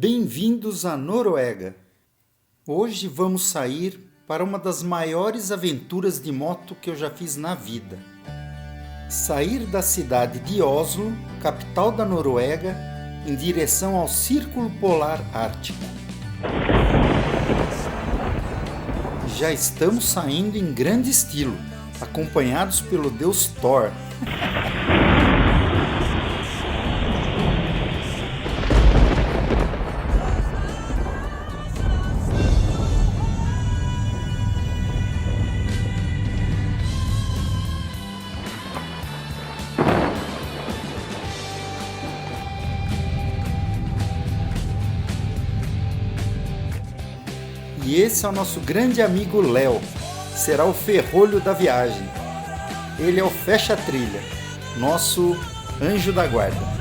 Bem-vindos à Noruega! Hoje vamos sair para uma das maiores aventuras de moto que eu já fiz na vida. Sair da cidade de Oslo, capital da Noruega, em direção ao Círculo Polar Ártico. Já estamos saindo em grande estilo, acompanhados pelo deus Thor. E esse é o nosso grande amigo Léo, será o ferrolho da viagem. Ele é o fecha-trilha, nosso anjo da guarda.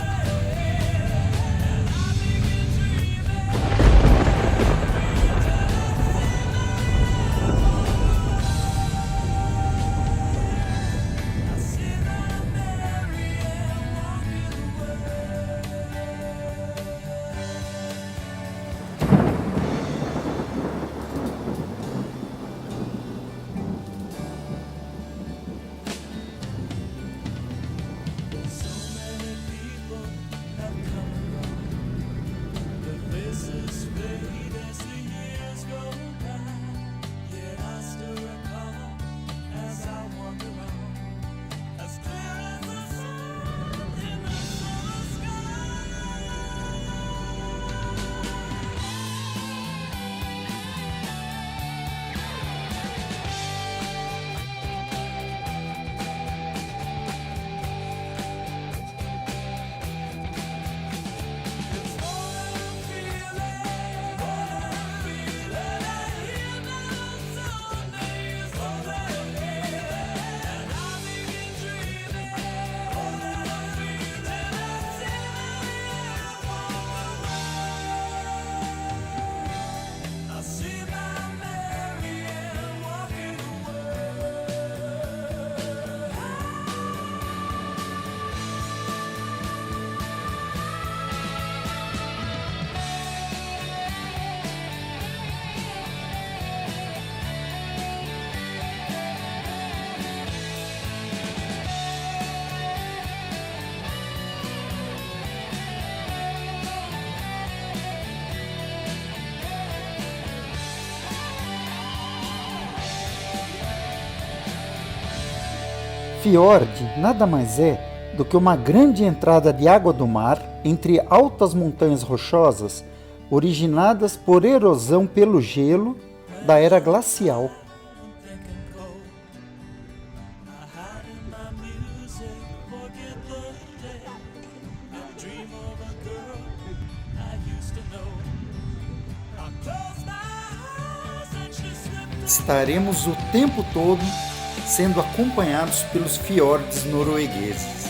Fiord nada mais é do que uma grande entrada de água do mar entre altas montanhas rochosas originadas por erosão pelo gelo da era glacial. Estaremos o tempo todo sendo acompanhados pelos fiordes noruegueses.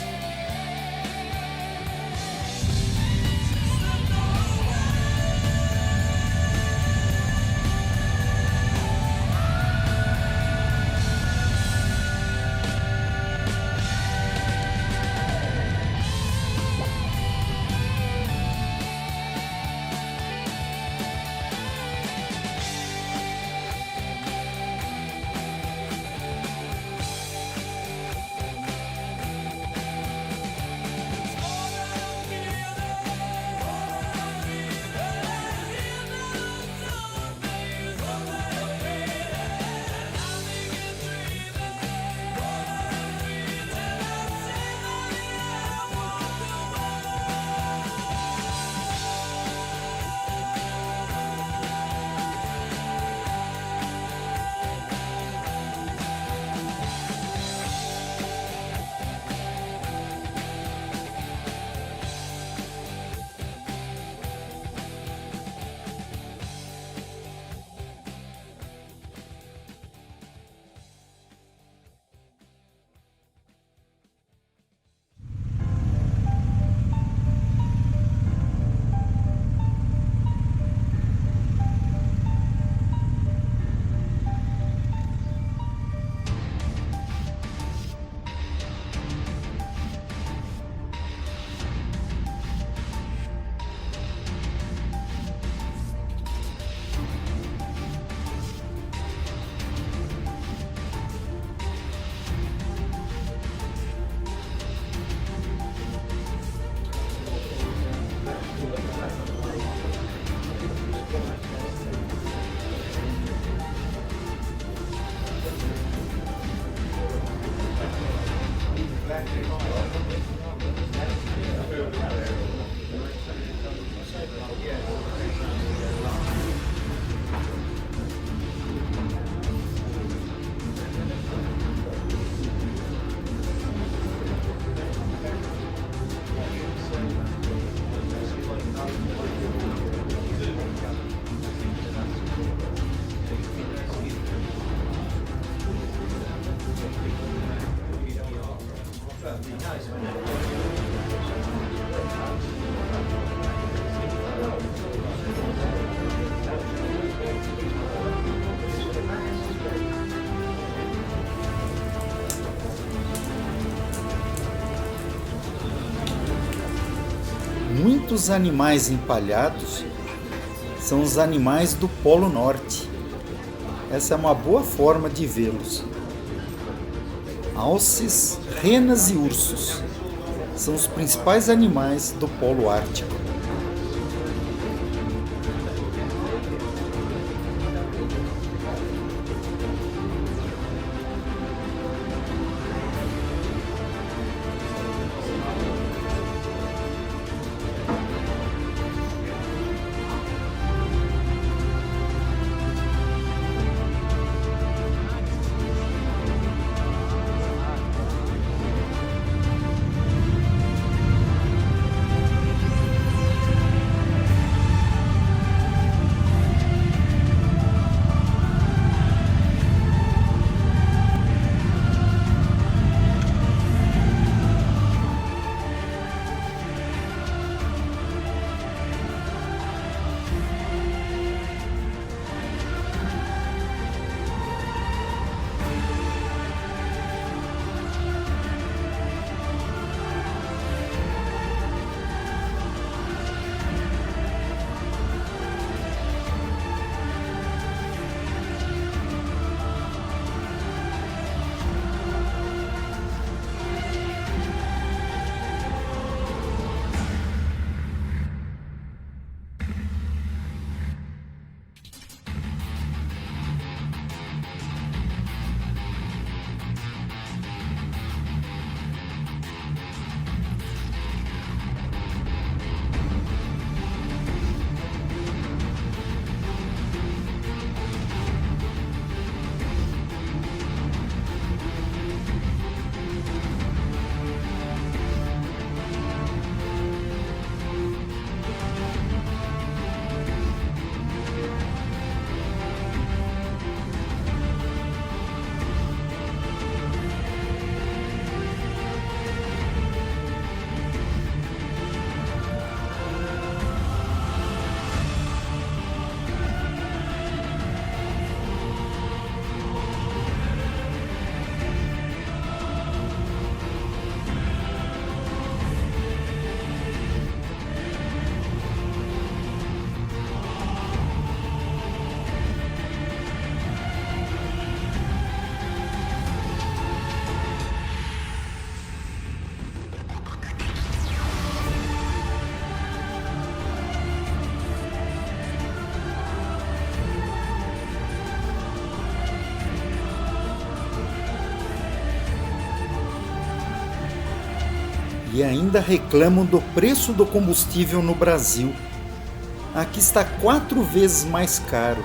muitos animais empalhados são os animais do Polo Norte. Essa é uma boa forma de vê-los. Alces, renas e ursos são os principais animais do Polo Ártico. E ainda reclamam do preço do combustível no Brasil. Aqui está 4 vezes mais caro.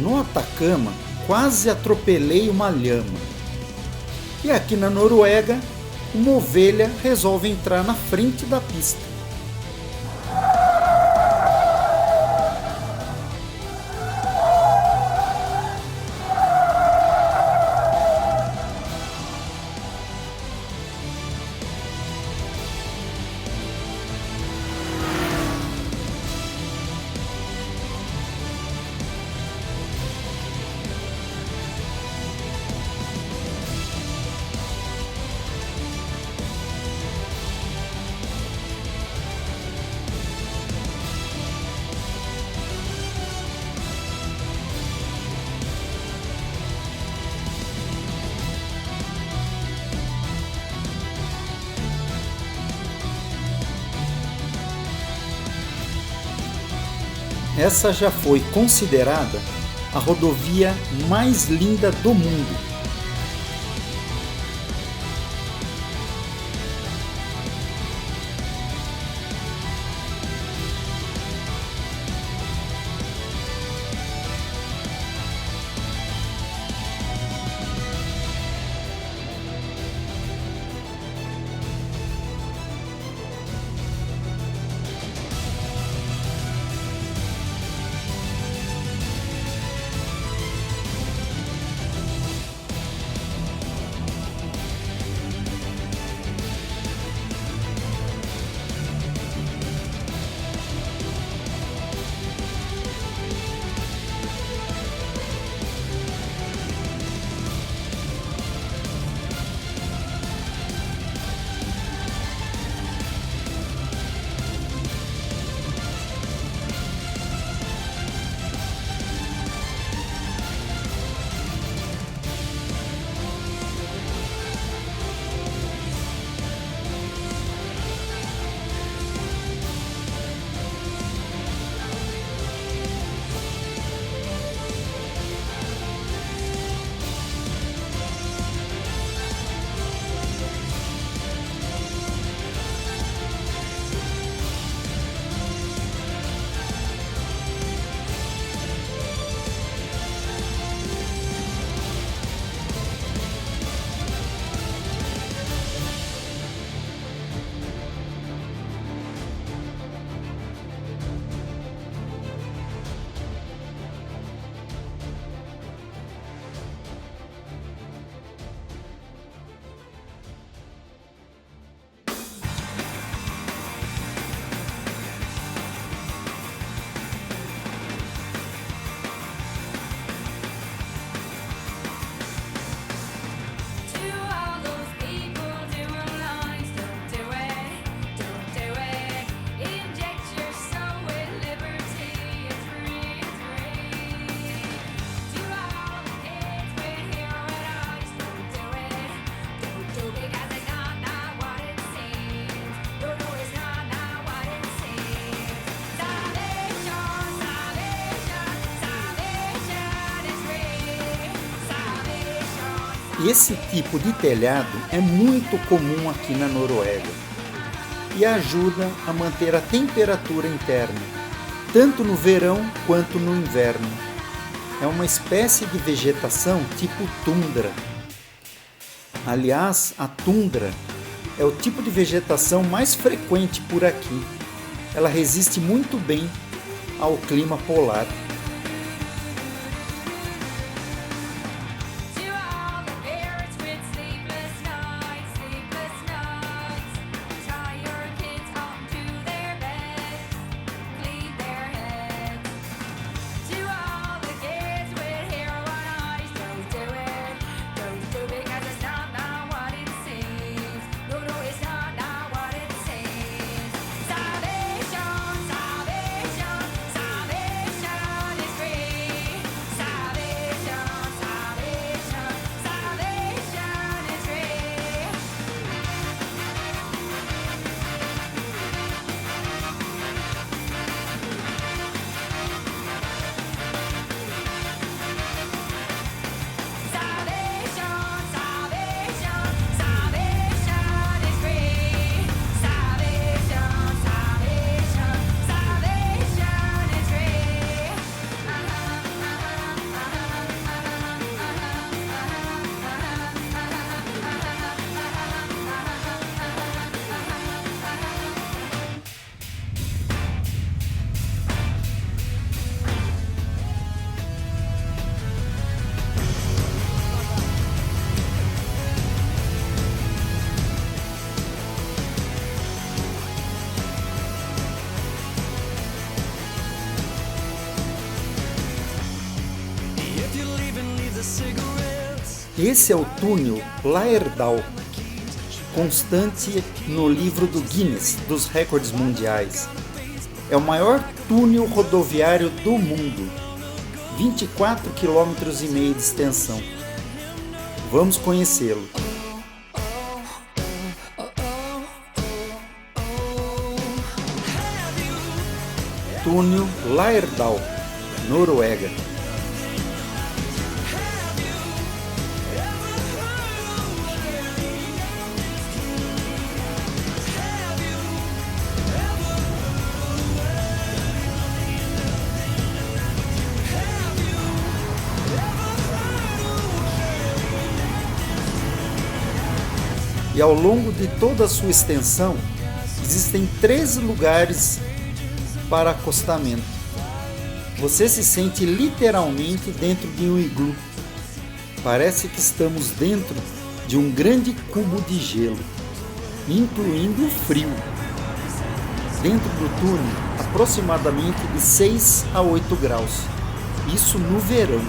no Atacama, quase atropelei uma lhama. E aqui na Noruega, uma ovelha resolve entrar na frente da pista. Essa já foi considerada a rodovia mais linda do mundo. Esse tipo de telhado é muito comum aqui na Noruega e ajuda a manter a temperatura interna, tanto no verão quanto no inverno. É uma espécie de vegetação tipo tundra. Aliás, a tundra é o tipo de vegetação mais frequente por aqui. Ela resiste muito bem ao clima polar. Esse é o túnel Laerdal, constante no livro do Guinness dos recordes mundiais. É o maior túnel rodoviário do mundo, 24,5 km de extensão. Vamos conhecê-lo. Túnel Laerdal, Noruega. E ao longo de toda a sua extensão, existem 13 lugares para acostamento. Você se sente literalmente dentro de um iglu. Parece que estamos dentro de um grande cubo de gelo, incluindo o frio. Dentro do túnel, aproximadamente de 6 a 8 graus. Isso no verão.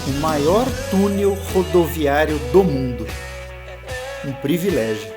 O maior túnel rodoviário do mundo. Um privilégio.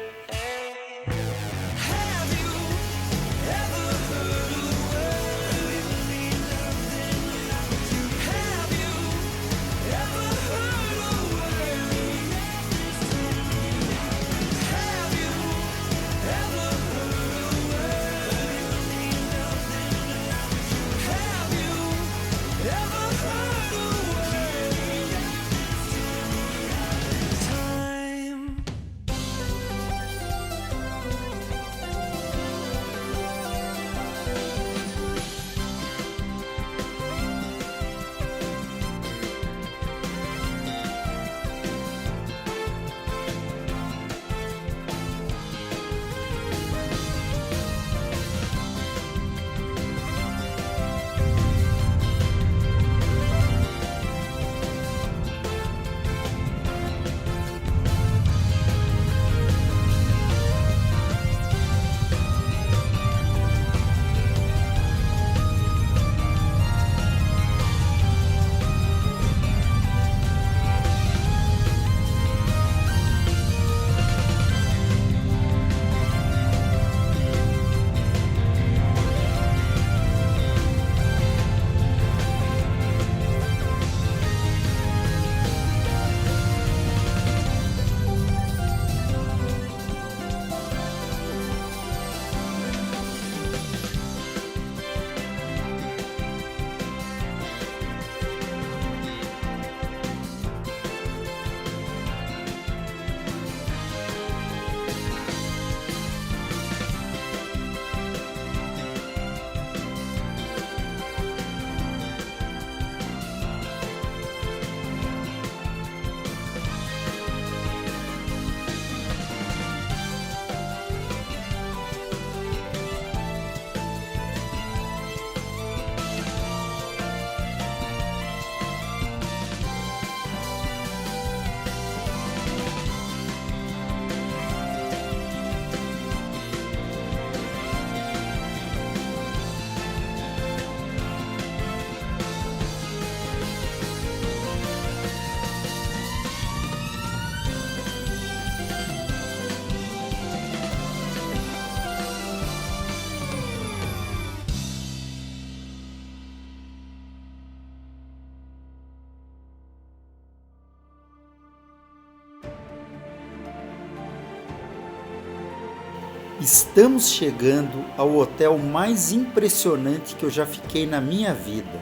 Estamos chegando ao hotel mais impressionante que eu já fiquei na minha vida.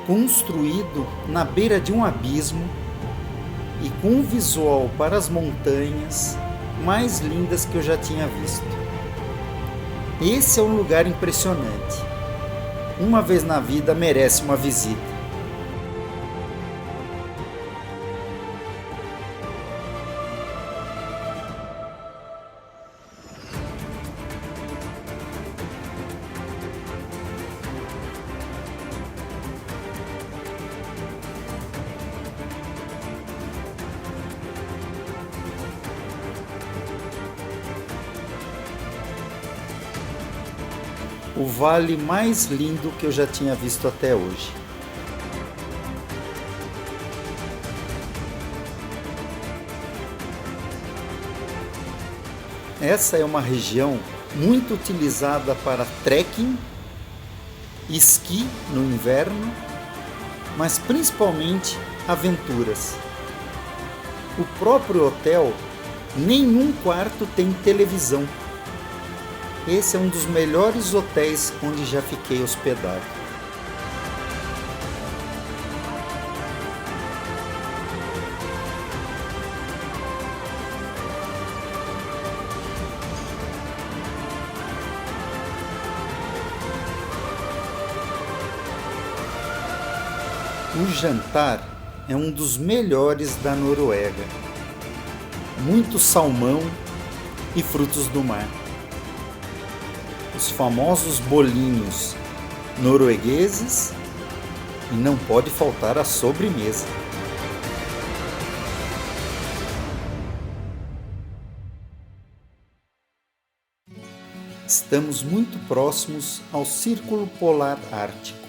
Construído na beira de um abismo e com um visual para as montanhas mais lindas que eu já tinha visto. Esse é um lugar impressionante. Uma vez na vida merece uma visita. O vale mais lindo que eu já tinha visto até hoje. Essa é uma região muito utilizada para trekking, esqui no inverno, mas principalmente aventuras. O próprio hotel, nenhum quarto tem televisão. Esse é um dos melhores hotéis onde já fiquei hospedado. O jantar é um dos melhores da Noruega. Muito salmão e frutos do mar. Os famosos bolinhos noruegueses e não pode faltar a sobremesa. Estamos muito próximos ao Círculo Polar Ártico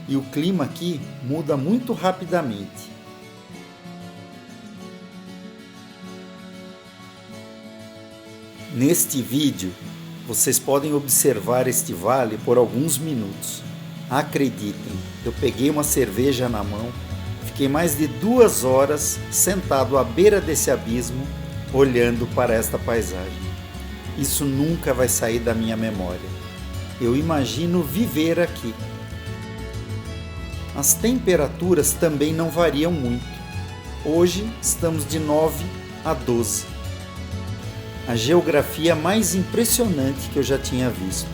e o clima aqui muda muito rapidamente. Neste vídeo, vocês podem observar este vale por alguns minutos. Acreditem, eu peguei uma cerveja na mão, fiquei mais de 2 horas sentado à beira desse abismo, olhando para esta paisagem. Isso nunca vai sair da minha memória. Eu imagino viver aqui. As temperaturas também não variam muito. Hoje estamos de 9 a 12. A geografia mais impressionante que eu já tinha visto.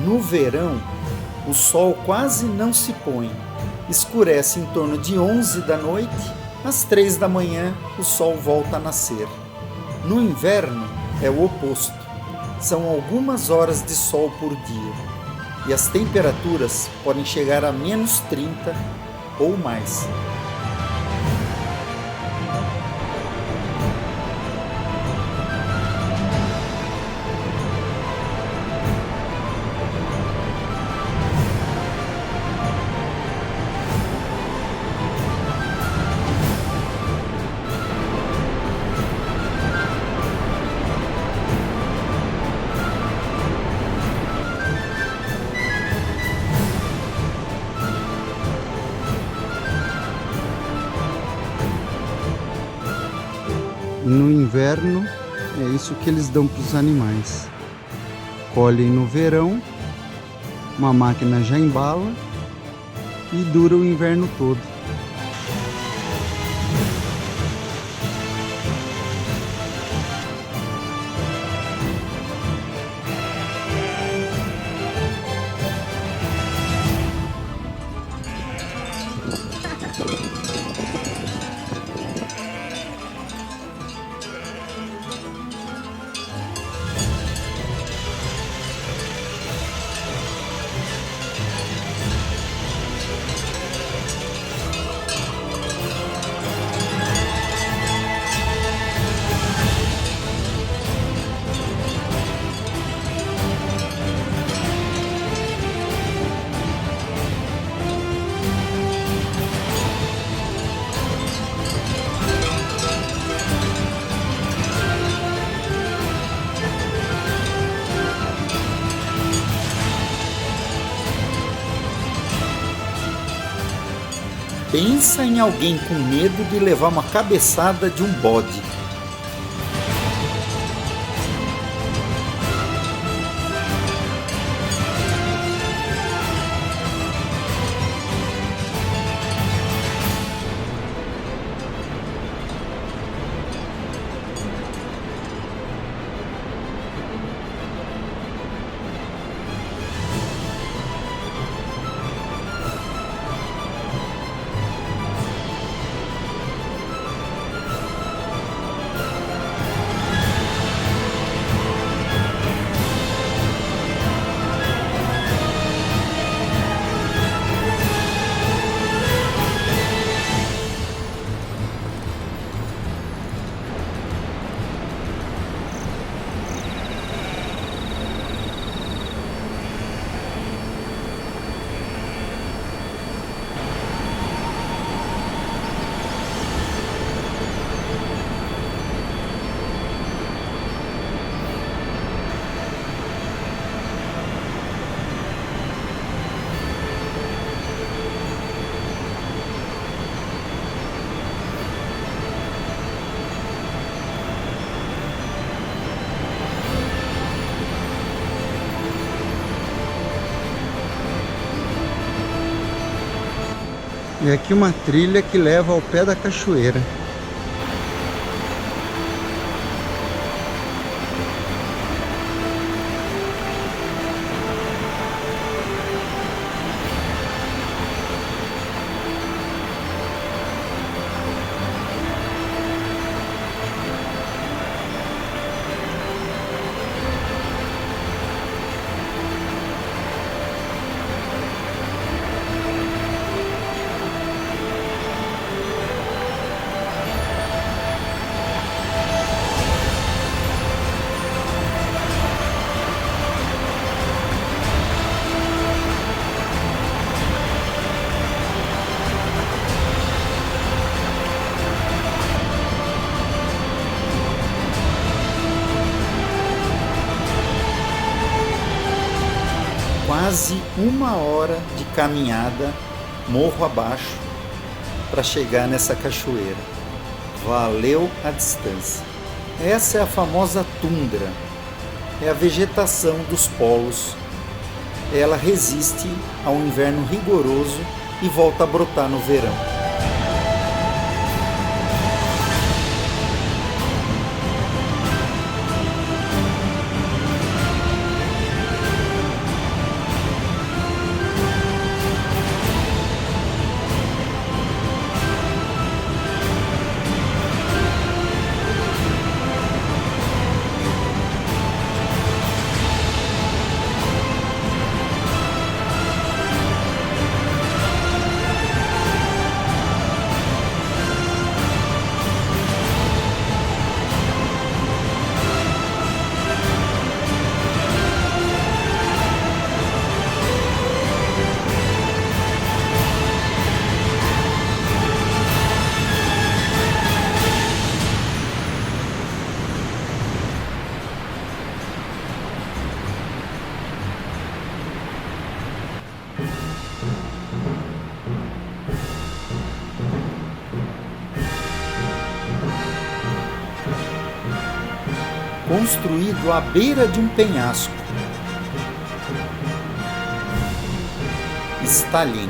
No verão, o sol quase não se põe. Escurece em torno de 11 da noite, às 3 da manhã o sol volta a nascer. No inverno é o oposto. São algumas horas de sol por dia e as temperaturas podem chegar a menos 30 ou mais. No inverno, é isso que eles dão para os animais. Colhem no verão, uma máquina já embala e dura o inverno todo. Pensa em alguém com medo de levar uma cabeçada de um bode. E aqui uma trilha que leva ao pé da cachoeira. Quase 1 hora de caminhada morro abaixo para chegar nessa cachoeira. Valeu a distância. Essa é a famosa tundra. É a vegetação dos polos. Ela resiste ao inverno rigoroso e volta a brotar no verão. Construído à beira de um penhasco. Stalin.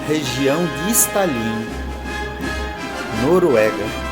região de Stalin, Noruega.